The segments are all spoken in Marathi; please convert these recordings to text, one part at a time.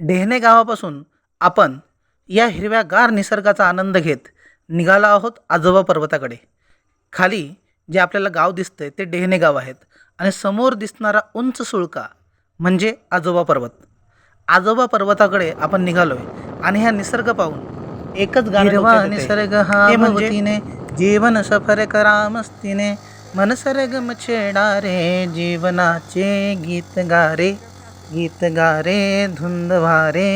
डेहणे गावापासून आपण या हिरव्यागार निसर्गाचा आनंद घेत निघालो आहोत आजोबा पर्वताकडे। खाली जे आपल्याला गाव दिसतंय ते डेहणे गाव आहेत आणि समोर दिसणारा उंच सुळका म्हणजे आजोबा पर्वत। आजोबा पर्वताकडे आपण निघालोय आणि हा निसर्ग पाहून एकच गाणं हिरवा डोक्यात येतंय। निसर्ग हा ते म्हणजे भोवतीने, जीवन सफर करा मस्तीने, मन सरगम छेडा रे, जीवनाचे गीत गा रे, गीत गा रे, धुंद वारे।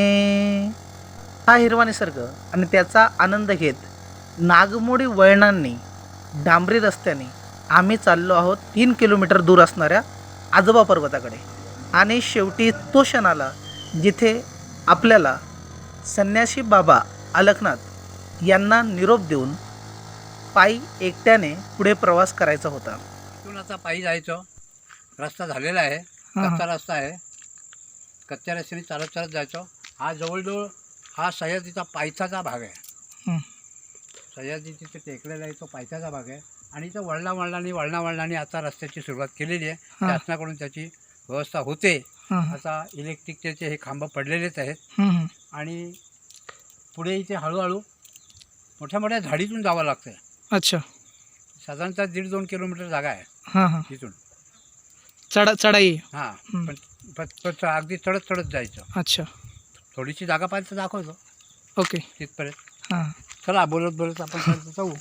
हा हिरवा निसर्ग आणि त्याचा आनंद घेत नागमोडी वळणांनी डांबरी रस्त्याने आम्ही चाललो आहोत 3 किलोमीटर दूर असणाऱ्या आजोबा पर्वताकडे। आणि शेवटी तो क्षण आला जिथे आपल्याला संन्यासी बाबा अलकनाथ यांना निरोप देऊन पायी एकट्याने पुढे प्रवास करायचा होता। इथून आता पायी जायचं, रस्ता झालेला आहे, कच्चा रस्ता आहे, कच्च्या रस्त्याने चालत चालत जायचं। हा जवळजवळ हा सह्याद्रीचा पायथ्याचा भाग आहे। सह्याद्री तिथे टेकलेला आहे, तो पायथ्याचा भाग आहे आणि इथं वळणावळणाने आता रस्त्याची सुरुवात केलेली आहे। शासनाकडून त्याची व्यवस्था होते। आता इलेक्ट्रिकचे हे खांब पडलेलेच आहेत आणि पुढे इथे हळूहळू मोठ्या मोठ्या झाडीतून जावं लागतं। अच्छा, साधारणतः 1.5-2 किलोमीटर जागा आहे हां हां, तिथून। चढाई। हां, पण अगदी चढत चढत जायचं। अच्छा, थोडीशी जागा पाहिजे तर दाखवतो ओके, तिथपर्यंत। हां चला बोलत बोलत आपण पर्यंत जाऊ।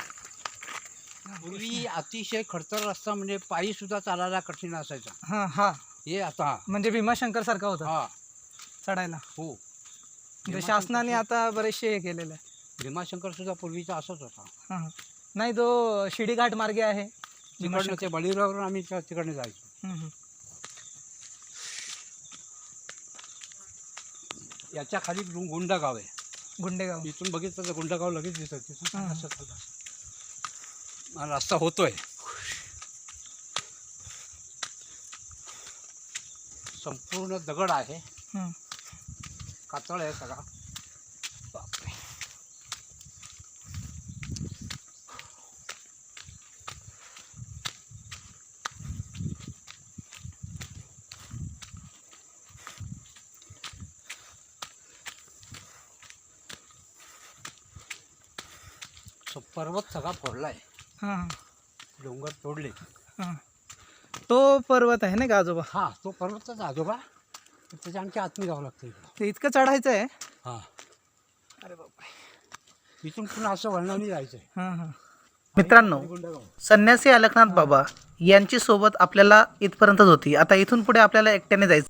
पूर्वी अतिशय खडतर रस्ता म्हणजे पायी सुद्धा चालायला कठीण असायचा। हां हां, हे आता म्हणजे भीमाशंकर सारखा होता हां चढायला। हो, म्हणजे शासनाने आता बरेचसे हे केलेलं आहे। भीमाशंकर सुद्धा पूर्वीचा असंच होता। हां हां, नाही तो शिडीघाट मार्गे आहे तिकडनं ते बळीरावरून आम्ही तिकडनं जायचो। याच्या खाली गुंडगाव आहे, गुंडेगाव। इथून बघितलं तर गुंडगाव लगेच दिसतं। तिथून असं रस्ता होतोय, संपूर्ण दगड आहे, कातळ आहे सगळा। बापरे, पर्वत सगळा फोडलाय, हां डोंगर तोडले। हां, तो पर्वत आहे ना का आजोबा? हां, तो पर्वतच आजोबा, त्याच्या आणखी आतमध्ये जावं लागतं इकडं। ते इतकं चढायचं आहे? हां, अरे बापरे, इथून पुन्हा असं वळणाने जायचं आहे। हां हां, मित्रांनो, संन्यासी अलकनाथ बाबा यांची सोबत आपल्याला इथपर्यंतच होती। आता इथून पुढे आपल्याला एकट्याने जायचं।